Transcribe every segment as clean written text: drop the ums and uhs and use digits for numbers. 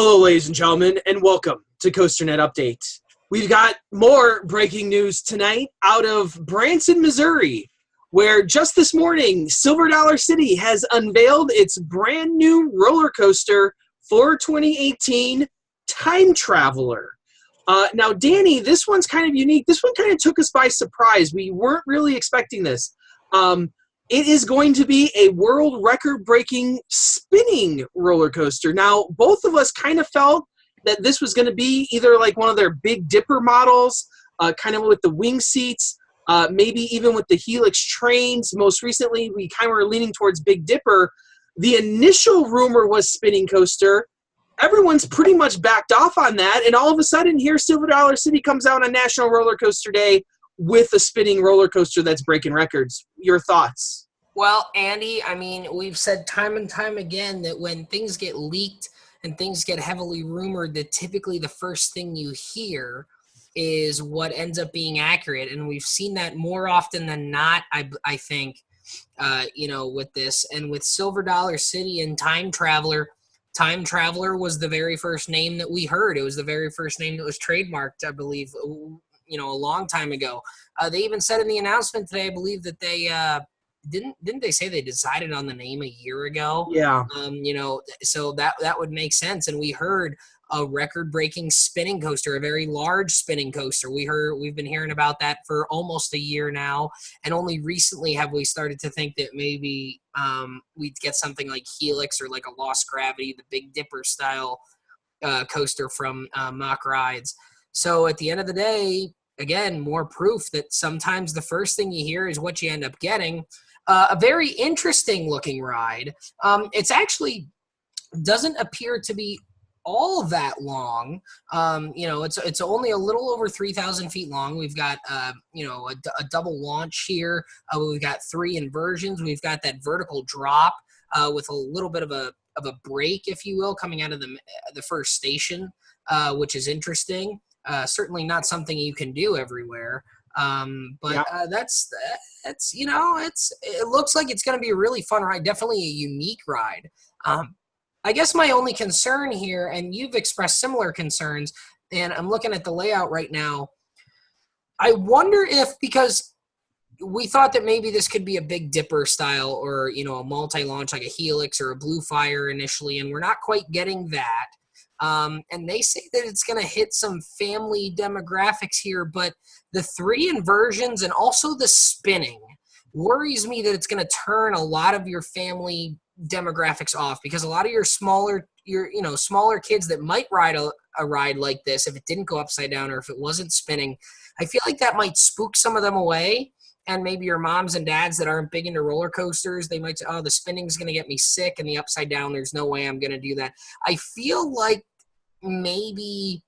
Hello, ladies and gentlemen, and welcome to COASTER-net Update. We've got more breaking news tonight out of Branson, Missouri, where just this morning, Silver Dollar City has unveiled its brand new roller coaster for 2018, Time Traveler. Now, Danny, this one's kind of unique. This one kind of took us by surprise. We weren't really expecting this. It is going to be a world record-breaking spinning roller coaster. Now, both of us kind of felt that this was going to be either like one of their Big Dipper models, kind of with the wing seats, maybe even with the Helix trains. Most recently, we kind of were leaning towards Big Dipper. The initial rumor was spinning coaster. Everyone's pretty much backed off on that, and all of a sudden, here Silver Dollar City comes out on National Roller Coaster Day with a spinning roller coaster that's breaking records. Your thoughts? Well, Andy, I mean, we've said time and time again that when things get leaked and things get heavily rumored, that typically the first thing you hear is what ends up being accurate. And we've seen that more often than not, I think, with this. And with Silver Dollar City and Time Traveler was the very first name that we heard. It was the very first name that was trademarked, I believe, a long time ago. They even said in the announcement today, I believe, that they didn't they say they decided on the name a year ago? Yeah. So that would make sense. And we heard a record-breaking spinning coaster, a very large spinning coaster. We've been hearing about that for almost a year now, and only recently have we started to think that maybe we'd get something like Helix or like a Lost Gravity, the Big Dipper style coaster from Mock Rides. So at the end of the day, again, more proof that sometimes the first thing you hear is what you end up getting. A very interesting looking ride. It's actually doesn't appear to be all that long. It's only a little over 3,000 feet long. We've got a double launch here. We've got 3 inversions. We've got that vertical drop with a little bit of a break, if you will, coming out of the first station, which is interesting. Certainly not something you can do everywhere. It looks like it's going to be a really fun ride. Definitely a unique ride. I guess my only concern here, and you've expressed similar concerns, and I'm looking at the layout right now. I wonder if, because we thought that maybe this could be a Big Dipper style or, a multi-launch like a Helix or a Blue Fire initially, and we're not quite getting that. And they say that it's going to hit some family demographics here, but the 3 inversions and also the spinning worries me that it's going to turn a lot of your family demographics off, because a lot of your smaller kids that might ride a ride like this, if it didn't go upside down or if it wasn't spinning, I feel like that might spook some of them away. And maybe your moms and dads that aren't big into roller coasters, they might say, oh, the spinning's going to get me sick, and the upside down, there's no way I'm going to do that. I feel like maybe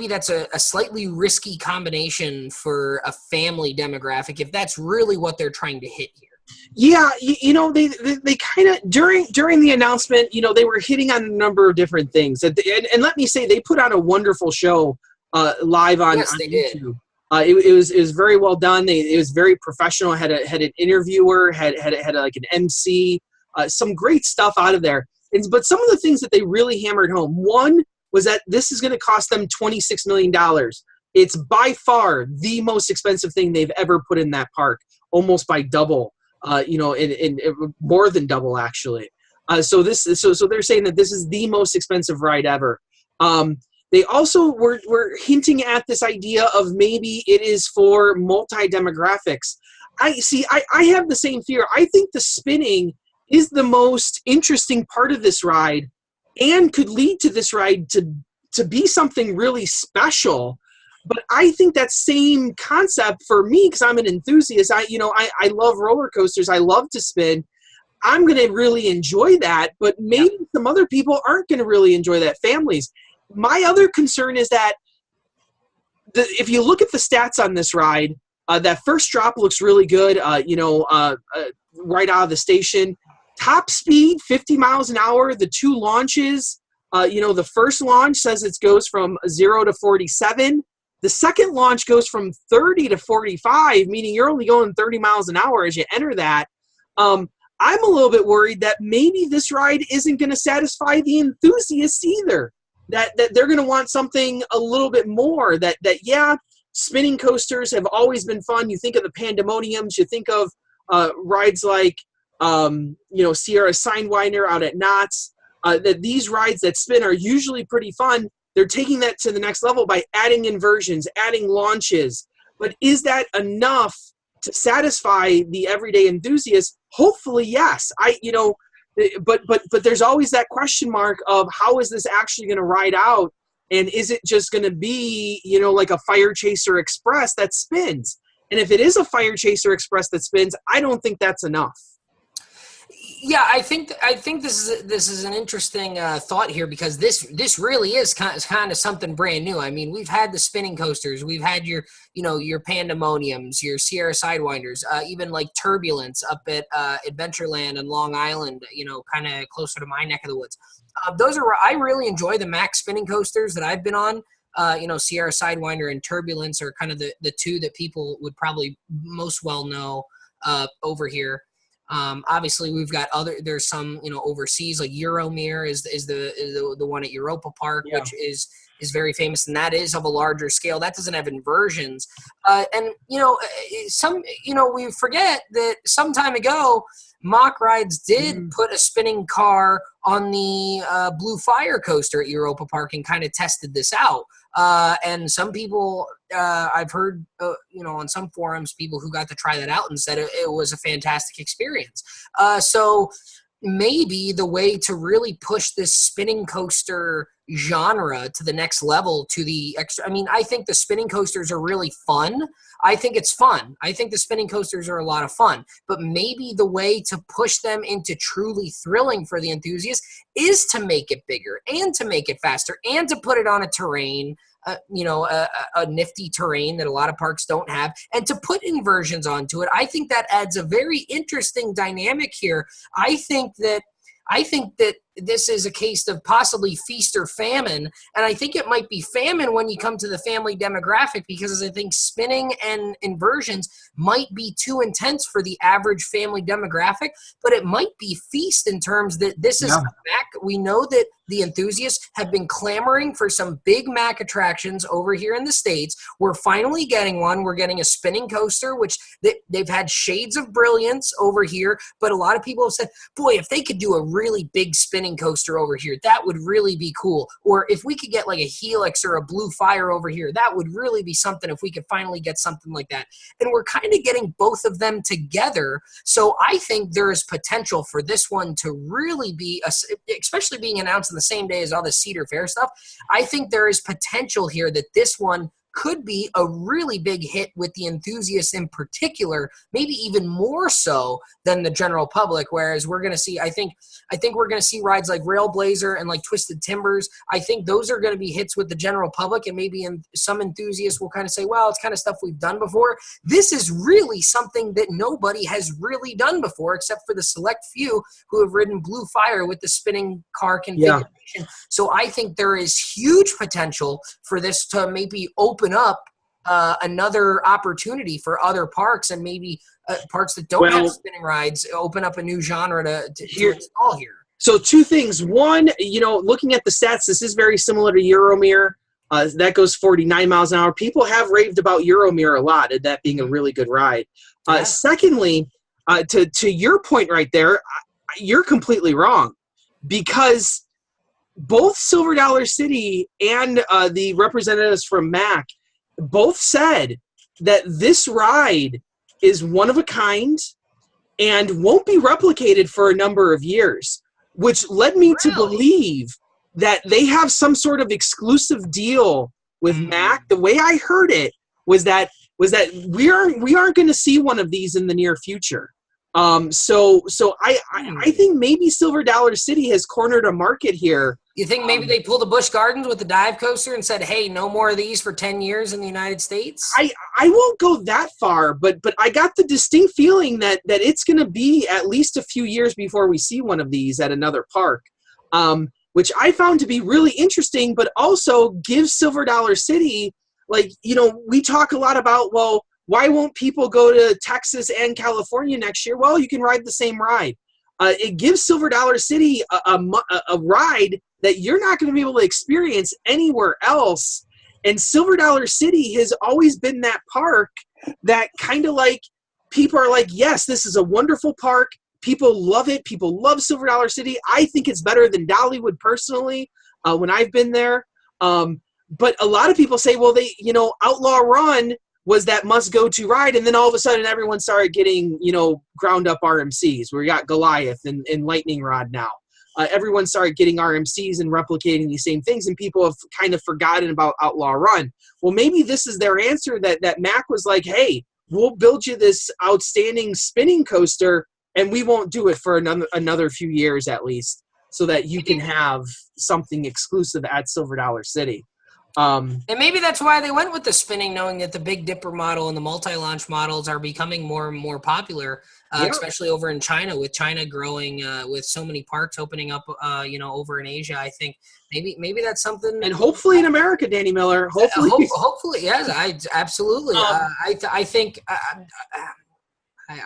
that's a slightly risky combination for a family demographic, if that's really what they're trying to hit here. Yeah, they kind of, during the announcement, they were hitting on a number of different things. And let me say, they put on a wonderful show live on YouTube. It was very well done. It was very professional. Had an interviewer, had like an MC, some great stuff out of there. But some of the things that they really hammered home, one was that this is going to cost them $26 million. It's by far the most expensive thing they've ever put in that park, almost by double, in more than double, actually. So they're saying that this is the most expensive ride ever. They also were hinting at this idea of maybe it is for multi-demographics. I have the same fear. I think the spinning is the most interesting part of this ride and could lead to this ride to be something really special. But I think that same concept for me, because I'm an enthusiast, I love roller coasters. I love to spin. I'm going to really enjoy that, but maybe some other people aren't going to really enjoy that, families. My other concern is that if you look at the stats on this ride, that first drop looks really good, right out of the station. Top speed, 50 miles an hour. The 2 launches, the first launch says it goes from 0 to 47. The second launch goes from 30 to 45, meaning you're only going 30 miles an hour as you enter that. I'm a little bit worried that maybe this ride isn't going to satisfy the enthusiasts either. That they're going to want something a little bit more. That yeah, spinning coasters have always been fun. You think of the Pandemoniums. You think of rides like Sierra Sidewinder out at Knott's. That these rides that spin are usually pretty fun. They're taking that to the next level by adding inversions, adding launches. But is that enough to satisfy the everyday enthusiast? Hopefully, yes. But there's always that question mark of how is this actually going to ride out, and is it just going to be like a Fire Chaser Express that spins? And if it is a Fire Chaser Express that spins, I don't think that's enough. Yeah, I think this is an interesting thought here, because this really is kind of something brand new. I mean, we've had the spinning coasters, we've had your Pandemoniums, your Sierra Sidewinders, even like Turbulence up at Adventureland and Long Island, kind of closer to my neck of the woods. I really enjoy the Mack spinning coasters that I've been on. Sierra Sidewinder and Turbulence are kind of the two that people would probably most well know over here. Obviously, we've got there's some, overseas, like Euromir is the one at Europa Park, yeah, which is very famous, and that is of a larger scale. That doesn't have inversions. We forget that some time ago, Mock Rides did put a spinning car on the Blue Fire coaster at Europa Park and kind of tested this out. And some people, I've heard, on some forums, people who got to try that out and said it was a fantastic experience. So maybe the way to really push this spinning coaster genre to the next level, to the extra, I think the spinning coasters are really fun. I think it's fun. I think the spinning coasters are a lot of fun, but maybe the way to push them into truly thrilling for the enthusiast is to make it bigger and to make it faster and to put it on a terrain, a nifty terrain that a lot of parks don't have, and to put inversions onto it. I think that adds a very interesting dynamic here. I think that this is a case of possibly feast or famine, and I think it might be famine when you come to the family demographic, because I think spinning and inversions might be too intense for the average family demographic, but it might be feast in terms that this is a Mack. We know that the enthusiasts have been clamoring for some big Mack attractions over here in the States. We're finally getting one. We're getting a spinning coaster, which they've had shades of brilliance over here, but a lot of people have said, boy, if they could do a really big spinning coaster over here, that would really be cool. Or if we could get like a Helix or a Blue Fire over here, that would really be something if we could finally get something like that. And we're kind of getting both of them together. So I think there is potential for this one to really be, especially being announced on the same day as all the Cedar Fair stuff. I think there is potential here that this one could be a really big hit with the enthusiasts in particular, maybe even more so than the general public. Whereas we're going to see, I think we're going to see rides like Railblazer and like Twisted Timbers. I think those are going to be hits with the general public, and maybe some enthusiasts will kind of say, well, it's kind of stuff we've done before. This is really something that nobody has really done before, except for the select few who have ridden Blue Fire with the spinning car configuration. Yeah. So I think there is huge potential for this to maybe open up another opportunity for other parks, and maybe parks that don't have spinning rides open up a new genre to install here. So two things. One, looking at the stats, this is very similar to Euromir. That goes 49 miles an hour. People have raved about Euromir a lot, and that being a really good ride. Secondly, to your point right there, you're completely wrong, because both Silver Dollar City and the representatives from Mack both said that this ride is one of a kind and won't be replicated for a number of years, which led me to believe that they have some sort of exclusive deal with Mack. The way I heard it was that we aren't going to see one of these in the near future. So I think maybe Silver Dollar City has cornered a market here. You think maybe they pulled a Busch Gardens with the dive coaster and said, hey, no more of these for 10 years in the United States? I won't go that far, but I got the distinct feeling that it's going to be at least a few years before we see one of these at another park, which I found to be really interesting, but also gives Silver Dollar City, we talk a lot about, well, why won't people go to Texas and California next year? Well, you can ride the same ride. it gives Silver Dollar City a ride that you're not going to be able to experience anywhere else. And Silver Dollar City has always been that park that kind of like people are like, yes, this is a wonderful park. People love it. People love Silver Dollar City. I think it's better than Dollywood personally when I've been there. But a lot of people say, well, Outlaw Run was that must-go-to ride, and then all of a sudden everyone started getting, ground-up RMCs. We got Goliath and Lightning Rod now. Everyone started getting RMCs and replicating these same things, and people have kind of forgotten about Outlaw Run. Well, maybe this is their answer that Mac was like, hey, we'll build you this outstanding spinning coaster, and we won't do it for another few years at least, so that you can have something exclusive at Silver Dollar City. And maybe that's why they went with the spinning, knowing that the Big Dipper model and the multi-launch models are becoming more and more popular, especially over in China, with China growing, with so many parks opening up, over in Asia. I think maybe that's something. And hopefully in America, Danny Miller. Hopefully, yes, absolutely. I think.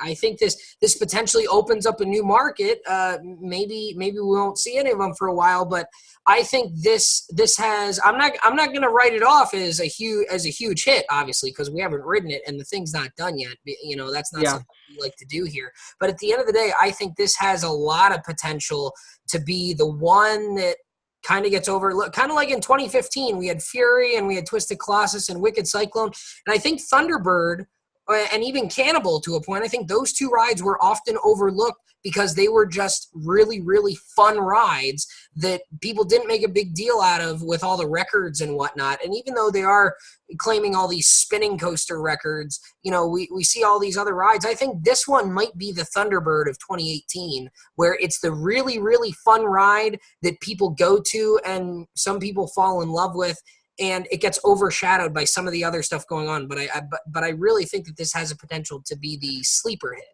I think this potentially opens up a new market. Maybe we won't see any of them for a while, but I think this has. I'm not going to write it off as a huge hit, obviously, because we haven't ridden it and the thing's not done yet. That's not something we like to do here. But at the end of the day, I think this has a lot of potential to be the one that kind of gets overlooked. Kind of like in 2015, we had Fury and we had Twisted Colossus and Wicked Cyclone, and I think Thunderbird and even Cannibal to a point, I think those two rides were often overlooked because they were just really, really fun rides that people didn't make a big deal out of with all the records and whatnot. And even though they are claiming all these spinning coaster records, we see all these other rides. I think this one might be the Thunderbird of 2018, where it's the really, really fun ride that people go to and some people fall in love with. And it gets overshadowed by some of the other stuff going on. But I really think that this has a potential to be the sleeper hit.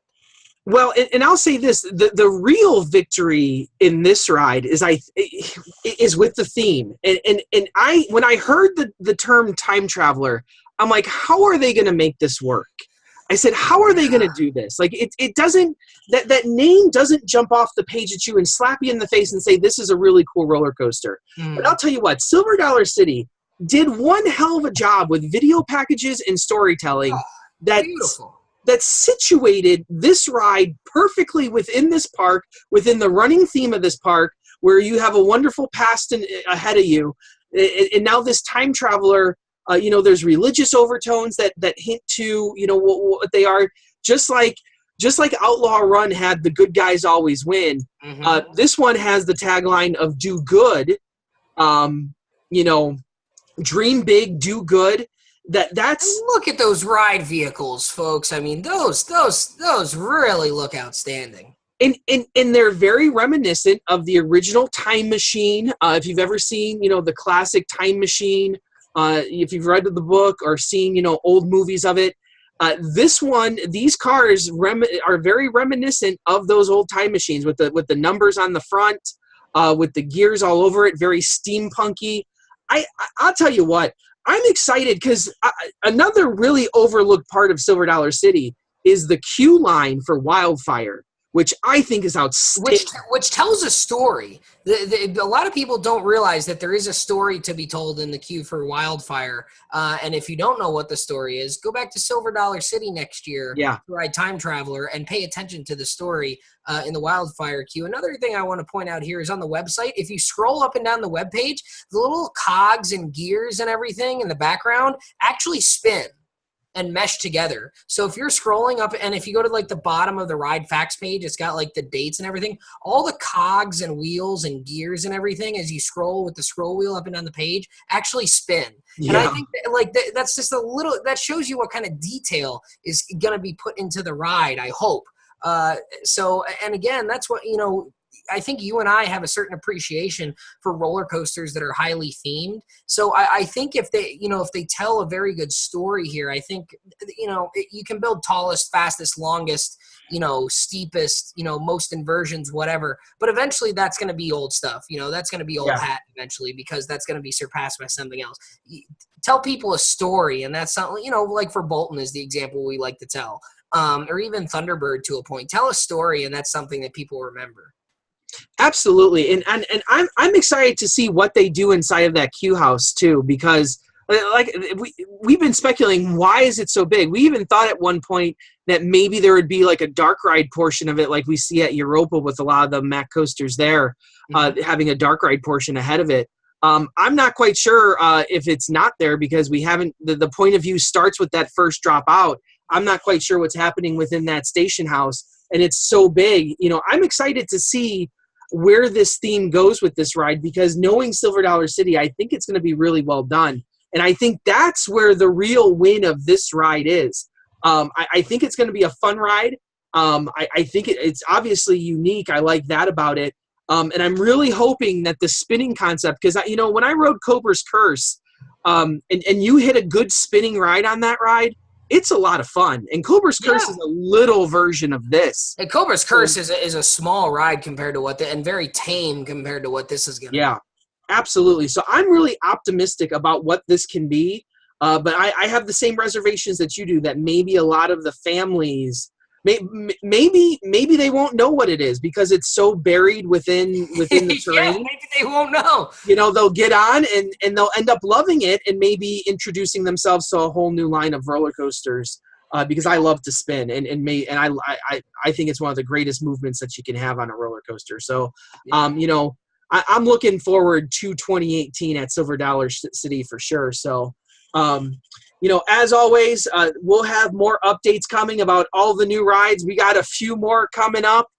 Well, and I'll say this: the real victory in this ride is with the theme. And I when I heard the term time traveler, I'm like, how are they going to make this work? I said, how are they going to do this? Like, it doesn't that name doesn't jump off the page at you and slap you in the face and say this is a really cool roller coaster. But I'll tell you what, Silver Dollar City did one hell of a job with video packages and storytelling that situated this ride perfectly within this park, within the running theme of this park, where you have a wonderful past ahead of you. And now this time traveler, there's religious overtones that hint to, what they are. Just like Outlaw Run had the good guys always win. This one has the tagline of do good, dream big, do good. That's look at those ride vehicles, folks. I mean, those really look outstanding. And they're very reminiscent of the original Time Machine. If you've ever seen, the classic Time Machine, if you've read the book or seen, old movies of it, these cars are very reminiscent of those old Time Machines with the numbers on the front, with the gears all over it, very steampunky. I'll tell you what, I'm excited because another really overlooked part of Silver Dollar City is the queue line for Wildfire, which I think is outstanding. Which tells a story. A lot of people don't realize that there is a story to be told in the queue for Wildfire. And if you don't know what the story is, go back to Silver Dollar City next year to ride Time Traveler and pay attention to the story in the Wildfire queue. Another thing I want to point out here is on the website, if you scroll up and down the webpage, the little cogs and gears and everything in the background actually spin and mesh together. So if you're scrolling up and if you go to like the bottom of the ride facts page, it's got like the dates and everything, all the cogs and wheels and gears and everything as you scroll with the scroll wheel up and down the page actually spin. And I think that's just that shows you what kind of detail is going to be put into the ride, I hope. And again, that's what, I think you and I have a certain appreciation for roller coasters that are highly themed. So I think if they tell a very good story here, I think, you can build tallest, fastest, longest, steepest, most inversions, whatever. But eventually that's going to be old stuff. That's going to be old hat eventually, because that's going to be surpassed by something else. Tell people a story. And that's something, like for Bolton is the example we like to tell. or even Thunderbird to a point. Tell a story, and that's something that people remember. Absolutely, and I'm excited to see what they do inside of that Q house too, because like we've been speculating, why is it so big? We even thought at one point that maybe there would be like a dark ride portion of it, like we see at Europa with a lot of the Mack coasters there, having a dark ride portion ahead of it. I'm not quite sure if it's not there, because we haven't. The point of view starts with that first drop out. I'm not quite sure what's happening within that station house, and it's so big. I'm excited to see where this theme goes with this ride, because knowing Silver Dollar City, I think it's going to be really well done. And I think that's where the real win of this ride is. I think it's going to be a fun ride. I think it's obviously unique. I like that about it. And I'm really hoping that the spinning concept, because, when I rode Cobra's Curse, and you hit a good spinning ride on that ride, it's a lot of fun. And Cobra's Curse is a little version of this. And Cobra's Curse is a small ride compared to and very tame compared to what this is going to be. Yeah, absolutely. So I'm really optimistic about what this can be. But I have the same reservations that you do, that maybe a lot of the families, maybe they won't know what it is, because it's so buried within the terrain. Yeah, maybe they won't know. They'll get on and they'll end up loving it, and maybe introducing themselves to a whole new line of roller coasters. Because I love to spin, and I think it's one of the greatest movements that you can have on a roller coaster. So, I'm looking forward to 2018 at Silver Dollar City for sure. So, as always, we'll have more updates coming about all the new rides. We got a few more coming up.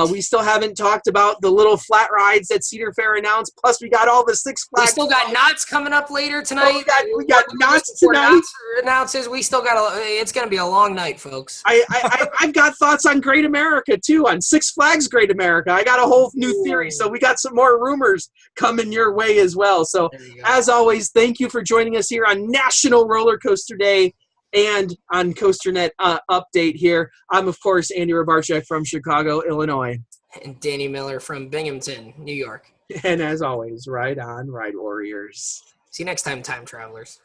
We still haven't talked about the little flat rides that Cedar Fair announced. Plus, we got all the Six Flags. We still got Knott's coming up later tonight. We got Knott's tonight. Knott's announces. We still got it's going to be a long night, folks. I've got thoughts on Great America too, on Six Flags Great America. I got a whole new theory, so we got some more rumors coming your way as well. So, as always, thank you for joining us here on National Roller Coaster Day and on COASTER-net update here. I'm, of course, Andy Robarczyk from Chicago, Illinois. And Danny Miller from Binghamton, New York. And as always, ride on, Ride Warriors. See you next time, time travelers.